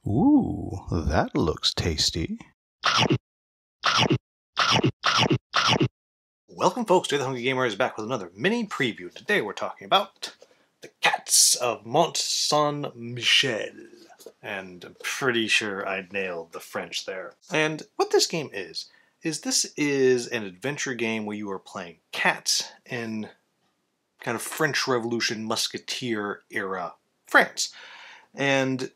Ooh, that looks tasty. Welcome folks to The Hungry Gamer is back with another mini preview. Today we're talking about the cats of Mont Michel. And I'm pretty sure I nailed the French there. And what this game is this is an adventure game where you are playing cats in kind of French Revolution musketeer era France. And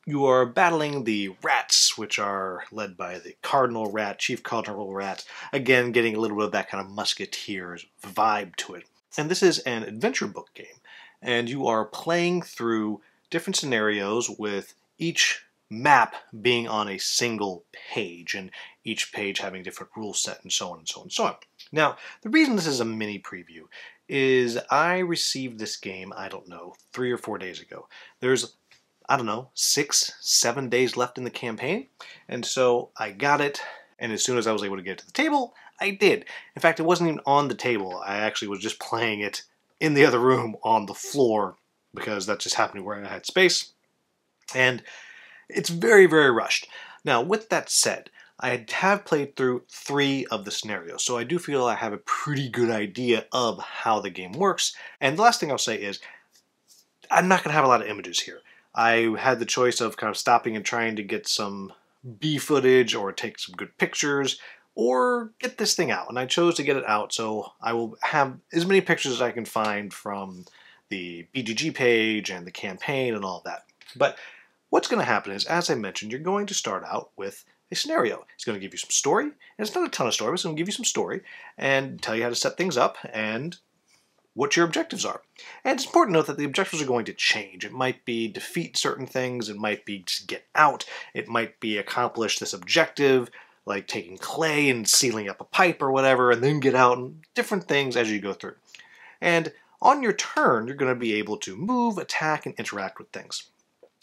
you are battling the rats, which are led by the Cardinal Rat, Chief Cardinal Rat, again getting a little bit of that kind of musketeers vibe to it. And this is an adventure book game, and you are playing through different scenarios with each map being on a single page, and each page having a different rule set, and so on and so on and so on. Now, the reason this is a mini preview is I received this game, I don't know, 3 or 4 days ago. There's I don't know, 6, 7 days left in the campaign. And so I got it, and as soon as I was able to get to the table, I did. In fact, it wasn't even on the table. I actually was just playing it in the other room on the floor because that just happened where I had space. And it's very, very rushed. Now, with that said, I have played through 3 of the scenarios, so I do feel I have a pretty good idea of how the game works. And the last thing I'll say is, I'm not going to have a lot of images here. I had the choice of kind of stopping and trying to get some B footage or take some good pictures or get this thing out. And I chose to get it out, so I will have as many pictures as I can find from the BGG page and the campaign and all of that. But what's going to happen is, as I mentioned, you're going to start out with a scenario. It's going to give you some story, and it's not a ton of story, but it's going to give you some story and tell you how to set things up and what your objectives are. And it's important to note that the objectives are going to change. It might be defeat certain things, it might be just get out, it might be accomplish this objective, like taking clay and sealing up a pipe or whatever, and then get out, and different things as you go through. And on your turn, you're going to be able to move, attack, and interact with things.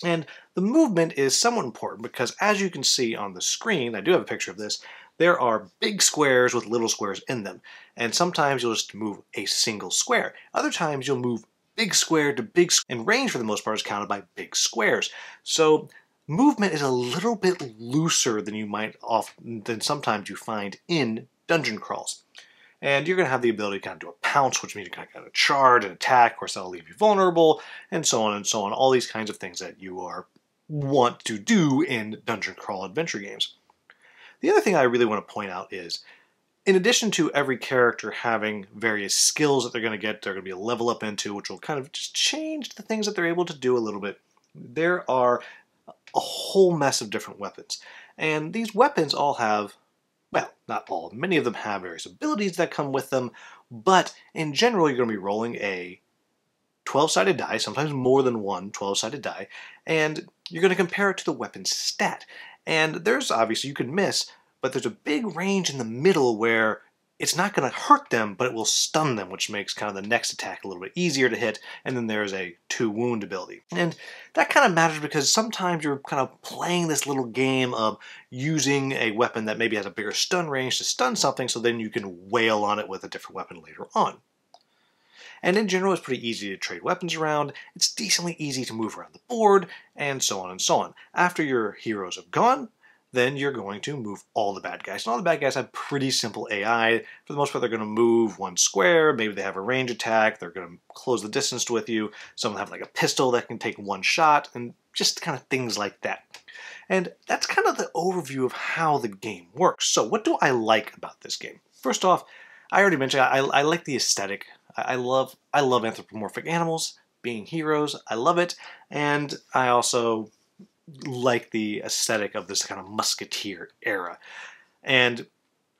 And the movement is somewhat important because, as you can see on the screen, I do have a picture of this, there are big squares with little squares in them. And sometimes you'll just move a single square. Other times you'll move big square to big square, and range for the most part is counted by big squares. So movement is a little bit looser than than sometimes you find in dungeon crawls. And you're going to have the ability to kind of do a pounce, which means you kind of charge and attack, of course that'll leave you vulnerable, and so on and so on. All these kinds of things that you want to do in dungeon crawl adventure games. The other thing I really want to point out is, in addition to every character having various skills that they're going to be a level up into, which will kind of just change the things that they're able to do a little bit, there are a whole mess of different weapons. And these weapons all have, well, not all, many of them have various abilities that come with them, but in general you're going to be rolling a 12-sided die, sometimes more than one 12-sided die, and you're going to compare it to the weapon's stat. And there's obviously, you can miss, but there's a big range in the middle where it's not going to hurt them, but it will stun them, which makes kind of the next attack a little bit easier to hit, and then there's a 2-wound ability. And that kind of matters because sometimes you're kind of playing this little game of using a weapon that maybe has a bigger stun range to stun something, so then you can wail on it with a different weapon later on. And in general, it's pretty easy to trade weapons around, it's decently easy to move around the board, and so on and so on. After your heroes have gone, then you're going to move all the bad guys. And all the bad guys have pretty simple AI. For the most part, they're going to move one square, maybe they have a range attack, they're going to close the distance with you, some have like a pistol that can take one shot, and just kind of things like that. And that's kind of the overview of how the game works. So what do I like about this game? First off, I already mentioned I like the aesthetic. I love anthropomorphic animals being heroes. I love it, and I also like the aesthetic of this kind of musketeer era. And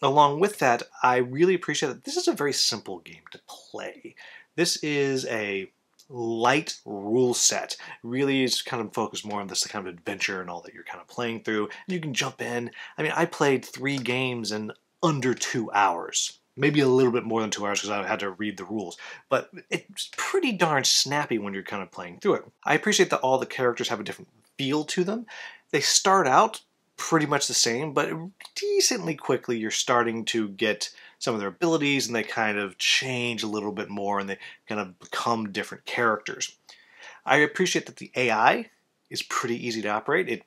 along with that, I really appreciate that this is a very simple game to play. This is a light rule set. Really is kind of focused more on this kind of adventure and all that you're kind of playing through. And you can jump in. I mean, I played 3 games in under 2 hours. Maybe a little bit more than 2 hours because I had to read the rules. But it's pretty darn snappy when you're kind of playing through it. I appreciate that all the characters have a different feel to them. They start out pretty much the same, but decently quickly you're starting to get some of their abilities and they kind of change a little bit more and they kind of become different characters. I appreciate that the AI is pretty easy to operate.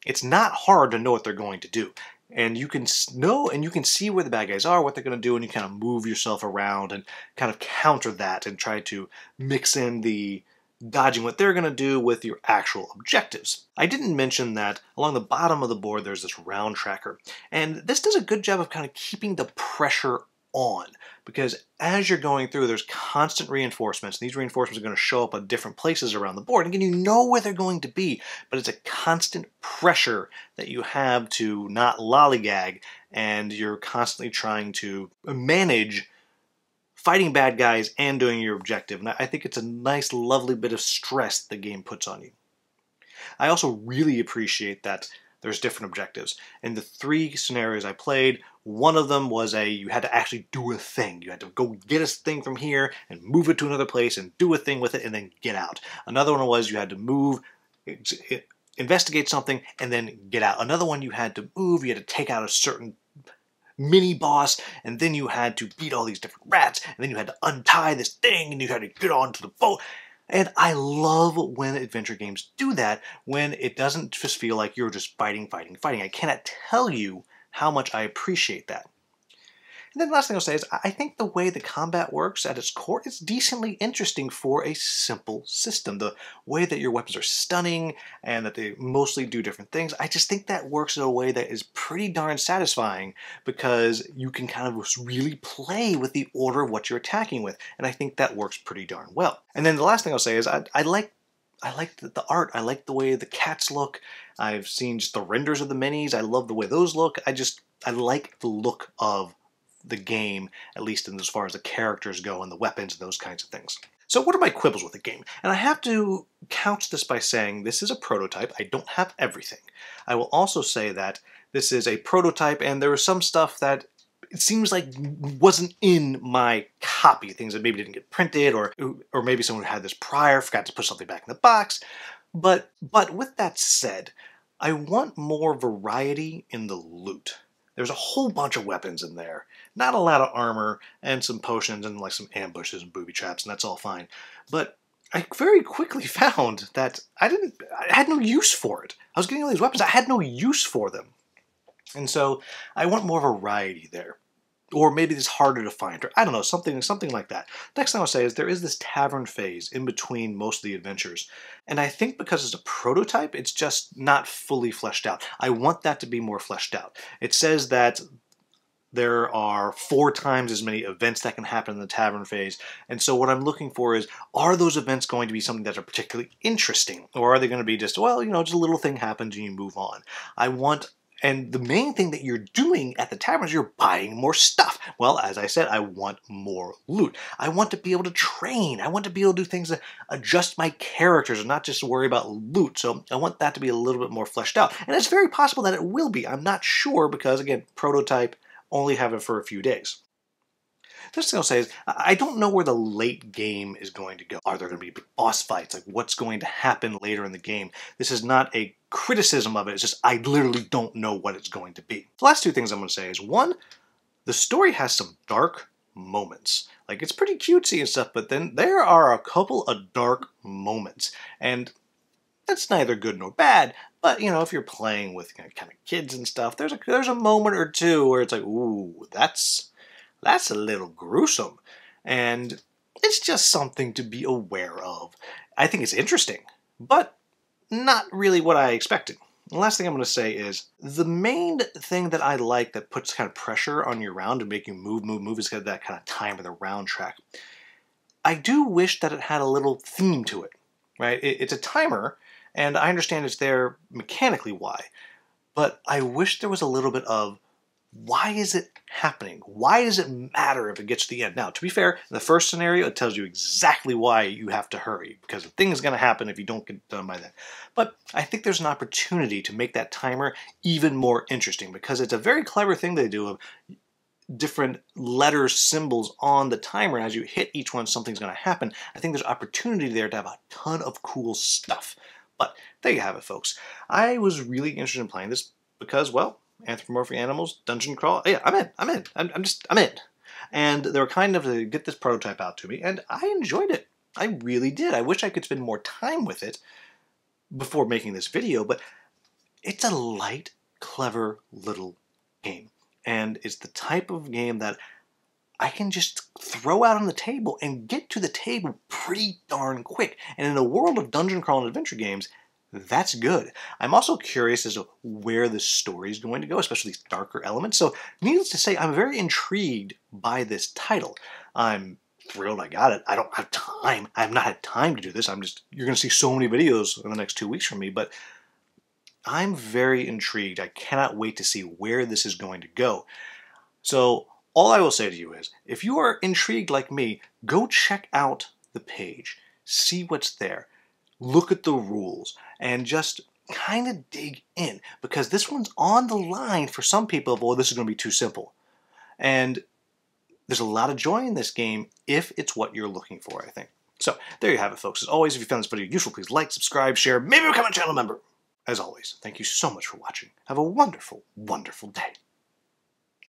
It's not hard to know what they're going to do. And you can know and you can see where the bad guys are, what they're going to do, and you kind of move yourself around and kind of counter that and try to mix in the dodging what they're going to do with your actual objectives. I didn't mention that along the bottom of the board there's this round tracker, and this does a good job of kind of keeping the pressure on, because as you're going through there's constant reinforcements, and these reinforcements are going to show up at different places around the board. Again, you know where they're going to be, but it's a constant pressure that you have to not lollygag, and you're constantly trying to manage fighting bad guys and doing your objective. And I think it's a nice, lovely bit of stress the game puts on you. I also really appreciate that there's different objectives. In the 3 scenarios I played, one of them was you had to actually do a thing. You had to go get a thing from here and move it to another place and do a thing with it and then get out. Another one was you had to move, investigate something, and then get out. Another one you had to move, you had to take out a certain mini boss, and then you had to beat all these different rats, and then you had to untie this thing, and you had to get onto the boat. And I love when adventure games do that, when it doesn't just feel like you're just fighting. I cannot tell you how much I appreciate that. And then the last thing I'll say is I think the way the combat works at its core is decently interesting for a simple system. The way that your weapons are stunning and that they mostly do different things, I just think that works in a way that is pretty darn satisfying, because you can kind of really play with the order of what you're attacking with. And I think that works pretty darn well. And then the last thing I'll say is I like the art. I like the way the cats look. I've seen just the renders of the minis. I love the way those look. I like the look of the game, at least in as far as the characters go and the weapons and those kinds of things. So what are my quibbles with the game? And I have to couch this by saying this is a prototype. I don't have everything. I will also say that this is a prototype, and there was some stuff that it seems like wasn't in my copy. Things that maybe didn't get printed, or maybe someone who had this prior forgot to put something back in the box. But with that said, I want more variety in the loot. There's a whole bunch of weapons in there. Not a lot of armor and some potions and like some ambushes and booby traps, and that's all fine. But I very quickly found that I had no use for it. I was getting all these weapons, I had no use for them. And so I want more variety there. Or maybe it's harder to find, or I don't know, something like that. Next thing I'll say is there is this tavern phase in between most of the adventures. And I think because it's a prototype, it's just not fully fleshed out. I want that to be more fleshed out. It says that there are 4 times as many events that can happen in the tavern phase. And so what I'm looking for is, are those events going to be something that are particularly interesting? Or are they going to be just, well, you know, just a little thing happens and you move on? And the main thing that you're doing at the tavern is you're buying more stuff. Well, as I said, I want more loot. I want to be able to train. I want to be able to do things that adjust my characters and not just worry about loot. So I want that to be a little bit more fleshed out. And it's very possible that it will be. I'm not sure because, again, prototype, only have it for a few days. The next thing I'll say is, I don't know where the late game is going to go. Are there going to be boss fights? Like, what's going to happen later in the game? This is not a criticism of it. It's just, I literally don't know what it's going to be. The last 2 things I'm going to say is, 1, the story has some dark moments. Like, it's pretty cutesy and stuff, but then there are a couple of dark moments. And that's neither good nor bad, but, you know, if you're playing with kind of kids and stuff, there's a moment or 2 where it's like, ooh, that's a little gruesome. And it's just something to be aware of. I think it's interesting, but not really what I expected. The last thing I'm going to say is, the main thing that I like that puts kind of pressure on your round to make you move is that kind of time of the round track. I do wish that it had a little theme to it, right? It's a timer, and I understand it's there mechanically why, but I wish there was a little bit of, why is it happening? Why does it matter if it gets to the end? Now, to be fair, in the first scenario, it tells you exactly why you have to hurry, because a thing is going to happen if you don't get done by then. But I think there's an opportunity to make that timer even more interesting, because it's a very clever thing they do of different letters, symbols on the timer, and as you hit each one, something's going to happen. I think there's opportunity there to have a ton of cool stuff. But there you have it, folks. I was really interested in playing this because, well, anthropomorphic animals, dungeon crawl. Yeah, I'm in. I'm in. And they were kind enough to get this prototype out to me, and I enjoyed it. I really did. I wish I could spend more time with it, before making this video, but it's a light, clever little game. And it's the type of game that I can just throw out on the table and get to the table pretty darn quick. And in a world of dungeon crawl and adventure games, that's good. I'm also curious as to where the story is going to go, especially these darker elements. So needless to say, I'm very intrigued by this title. I'm thrilled I got it. I don't have time. I have not had time to do this. You're going to see so many videos in the next 2 weeks from me, but I'm very intrigued. I cannot wait to see where this is going to go. So all I will say to you is, if you are intrigued like me, go check out the page. See what's there. Look at the rules and just kind of dig in, because this one's on the line for some people of, oh, this is going to be too simple. And there's a lot of joy in this game if it's what you're looking for, I think. So there you have it, folks. As always, if you found this video useful, please like, subscribe, share, maybe become a channel member. As always, thank you so much for watching. Have a wonderful, wonderful day.